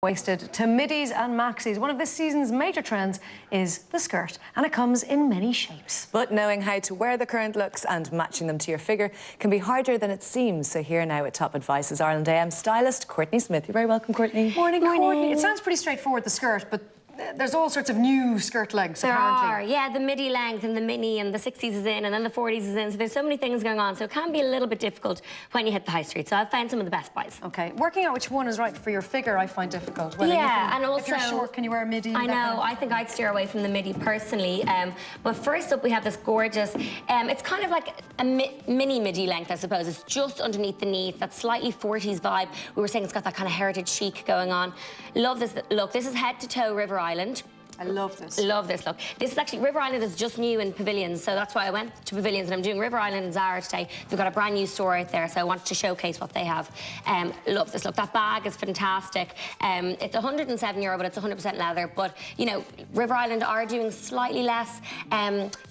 Waisted to middies and maxis. One of this season's major trends is the skirt, and it comes in many shapes. But knowing how to wear the current looks and matching them to your figure can be harder than it seems. So here now with top advice is Ireland AM stylist Courtney Smith. You're very welcome, Courtney. Morning, Courtney. It sounds pretty straightforward, the skirt, but there's all sorts of new skirt lengths, apparently. There are, yeah, the midi length and the mini and the 60s is in and then the 40s is in. So there's so many things going on. So it can be a little bit difficult when you hit the high street. So I've found some of the best buys. Okay, working out which one is right for your figure I find difficult. And also... if you're short, can you wear a midi? I know, I think I'd steer away from the midi personally. But first up we have this gorgeous, it's kind of like a mini midi length, I suppose. It's just underneath the knee. It's that slightly 40s vibe. We were saying it's got that kind of heritage chic going on. Love this look. This is head to toe River Island. I love this. Love this look. This is actually, River Island is just new in Pavilions, so that's why I went to Pavilions, and I'm doing River Island and Zara today. They've got a brand new store out there, so I wanted to showcase what they have. Love this look. That bag is fantastic. It's €107, but it's 100% leather. But, you know, River Island are doing slightly less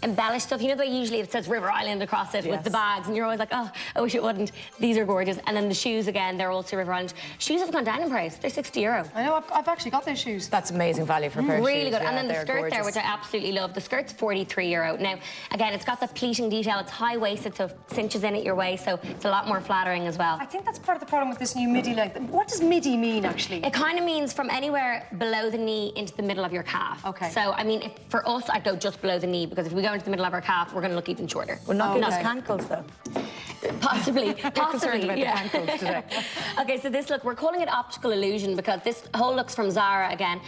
embellished stuff. You know, usually it says River Island across it with the bags, and you're always like, oh, I wish it wouldn't. These are gorgeous. And then the shoes, again, they're also River Island. Shoes have gone down in price. They're €60. I know, I've actually got those shoes. That's amazing value for a pair of really shoes. good. Yeah, and then the skirt gorgeous. there, which I absolutely love. The skirt's €43. Now, again, it's got the pleating detail. It's high-waisted, so it cinches in at your waist, so it's a lot more flattering as well. I think that's part of the problem with this new midi length. What does midi mean, actually? It kind of means from anywhere below the knee into the middle of your calf. Okay. So, I mean, for us, I'd go just below the knee, because if we go into the middle of our calf, we're going to look even shorter. We're not getting those ankles, though. Possibly. Concerned about the ankles today. Okay, so this look, we're calling it optical illusion because this whole look's from Zara again.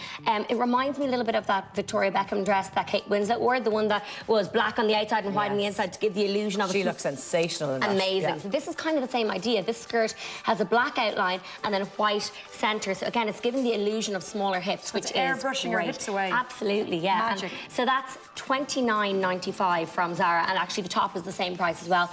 It reminds me a little bit of that Victoria Beckham dress that Kate Winslet wore, the one that was black on the outside and white on the inside to give the illusion of She looks sensational in that. Amazing. Yeah. So this is kind of the same idea. This skirt has a black outline and then a white centre. So again, it's giving the illusion of smaller hips, which is airbrushing your hips away. Absolutely, yeah. Magic. And so that's $29.95 from Zara, and actually the top is the same price as well.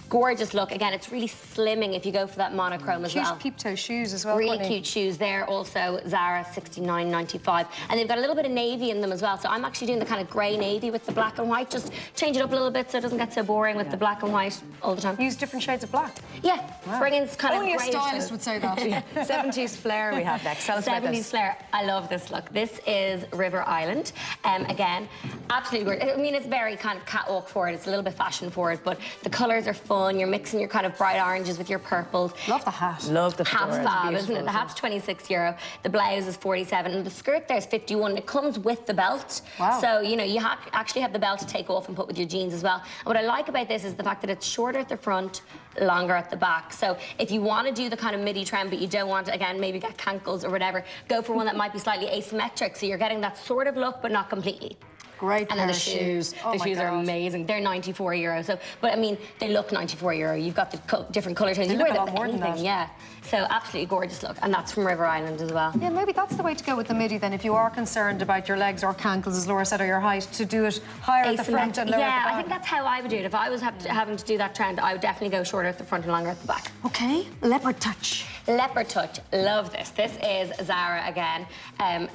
Gorgeous look. Again, it's really slimming if you go for that monochrome as well. Cute peep-toe shoes as well. Really Courtney. cute shoes. They're also Zara, $69.95, and they've got a little bit of navy in them as well. So I'm actually doing the kind of grey navy with the black and white. Just change it up a little bit so it doesn't get so boring with the black and white all the time. Use different shades of black. Yeah, bring in kind Only of a stylist would say that. 70s flair we have next. Tell us about 70s this. flair. I love this look. This is River Island. Again, absolutely gorgeous. I mean, it's very kind of catwalk forward. It's a little bit fashion forward, but the colours are fun. You're mixing your kind of bright oranges with your purples. Love the hat. Love the Hat's fedora. fab, isn't it? The hat's €26. The blouse is $47, and the skirt there is $51. It comes with the belt. Wow. So, you know, you actually have the belt to take off and put with your jeans as well. And what I like about this is the fact that it's shorter at the front, longer at the back. So if you want to do the kind of midi trend, but you don't want to, again, maybe get cankles or whatever, go for one that might be slightly asymmetric. So you're getting that sort of look, but not completely. Great And then pair the of shoes. Oh The my shoes are God. amazing. They're €94. So, but I mean, they look €94. You've got the different colour tones. They You look wear a them lot for more than anything, that. yeah. So absolutely gorgeous look, and that's from River Island as well. Yeah, maybe that's the way to go with the midi then, if you are concerned about your legs or cankles, as Laura said, or your height, to do it higher at the front and lower at the back. I think that's how I would do it. If I was having to do that trend, I would definitely go shorter at the front and longer at the back. Okay, leopard touch. Leopard touch, love this. This is Zara again.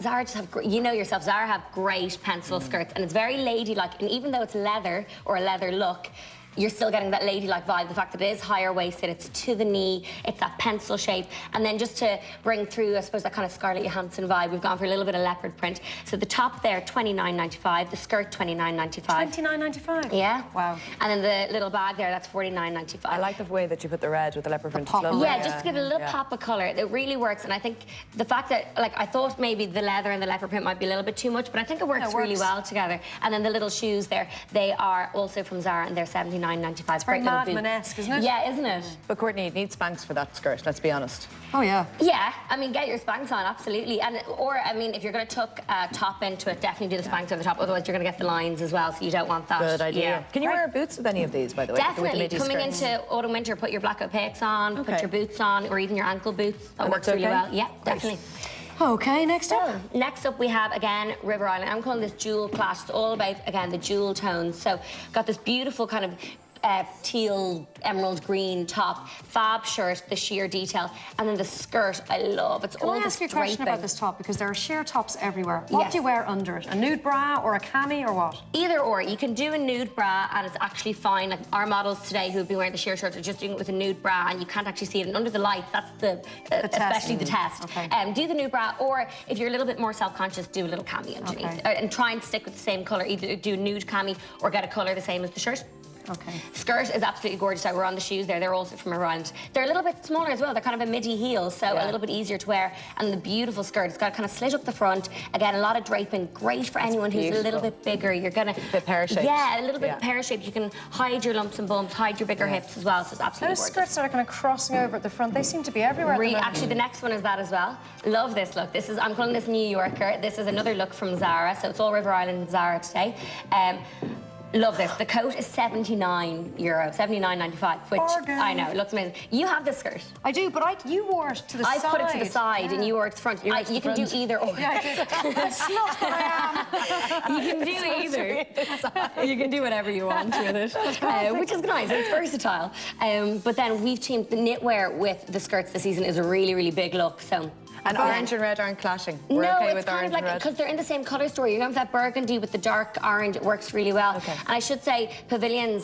Zara just have, you know yourself, Zara have great pencil skirts, and it's very ladylike, and even though it's leather or a leather look, you're still getting that ladylike vibe. The fact that it is higher waisted, it's to the knee, it's that pencil shape. And then just to bring through, I suppose, that kind of Scarlett Johansson vibe, we've gone for a little bit of leopard print. So the top there, $29.95, the skirt, $29.95. $29.95? Yeah. Wow. And then the little bag there, that's $49.95. I like the way that you put the red with the leopard print. pop. Yeah, just to give it a little pop of colour. It really works, and I think the fact that, like, I thought maybe the leather and the leopard print might be a little bit too much, but I think it works really well together. And then the little shoes there, they are also from Zara, and they're $79.95. It's very Mad Men-esque, isn't it? Yeah, isn't it? But Courtney, you need Spanx for that skirt, let's be honest. Oh, yeah. Yeah, I mean, get your Spanx on, absolutely. Or, I mean, if you're going to tuck a top into it, definitely do the Spanx over the top, otherwise you're going to get the lines as well, so you don't want that. Good idea. Yeah. Can you wear boots with any of these, by the way? Definitely. With the Coming midi skirts? into autumn winter, put your black opaques on, put your boots on, or even your ankle boots. That And works that's really okay? well. Yeah, definitely. Okay, next up. Next up we have, again, River Island. I'm calling this jewel clash. It's all about, again, the jewel tones. So got this beautiful kind of teal, emerald green top, fab shirt, the sheer detail, and then the skirt I love. It's Can all I the ask you a question draping. about this top? Because there are sheer tops everywhere. What Yes. do you wear under it? A nude bra or a cami or what? Either or. You can do a nude bra and it's actually fine. Like our models today who've been wearing the sheer shirts are just doing it with a nude bra and you can't actually see it. And under the light, that's especially the test. Okay. Do the nude bra, or if you're a little bit more self-conscious, do a little cami underneath. Okay. And try and stick with the same colour. Either do nude cami or get a colour the same as the shirt. Okay. Skirt is absolutely gorgeous. I were on the shoes there. They're also from River Island. They're a little bit smaller as well. They're kind of a midi heel, so a little bit easier to wear. And the beautiful skirt, it's got kind of slit up the front. Again, a lot of draping. Great for anyone who's a little bit bigger. You're gonna bit pear-shaped. Yeah, a little bit pear-shaped. You can hide your lumps and bumps, hide your bigger hips as well. So it's absolutely Those gorgeous. skirts that are kind of crossing over at the front, they seem to be everywhere. at the moment. Actually, the next one is that as well. Love this look. This is, I'm calling this New Yorker. This is another look from Zara. So it's all River Island Zara today. Love this. The coat is €79, $79.95, which Bargain. I know, it looks amazing. You have this skirt. I do, but you wore it to the I side. put it to the side and you wore it to the front. You can do either or. Yeah, I did. Slut that I am. You can do either. You can do whatever you want with it, which is nice. It's versatile. But then we've teamed the knitwear with the skirts this season is a really, really big look. So. And orange and red aren't clashing. We're No, okay it's with kind orange of like, and red. because they're in the same colour story. You're going with that burgundy with the dark orange. It works really well. Okay. And I should say, Pavilions,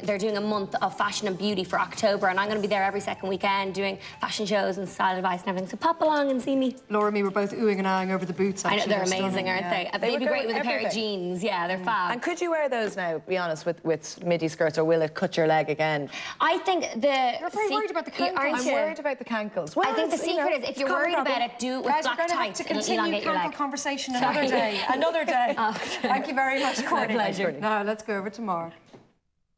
they're doing a month of fashion and beauty for October, and I'm going to be there every second weekend doing fashion shows and style advice and everything. So pop along and see me. Laura and me were both oohing and ahhing over the boots. I know, Actually. they're amazing, stunning, aren't yeah. they? They'd be would go great with with a pair of everything. jeans. Yeah, they're fab. And could you wear those now, be honest, with midi skirts, or will it cut your leg again? I think the... You're very worried about the cankles. Aren't I'm you? worried about the cankles. I think the secret is, if you're worried about it, do it with Guys, we're black going to have tights. to It'll continue elongate your cankle leg. conversation Sorry. another day. Another day. Okay. Thank you very much, Courtney. pleasure. Now let's go over to Mark.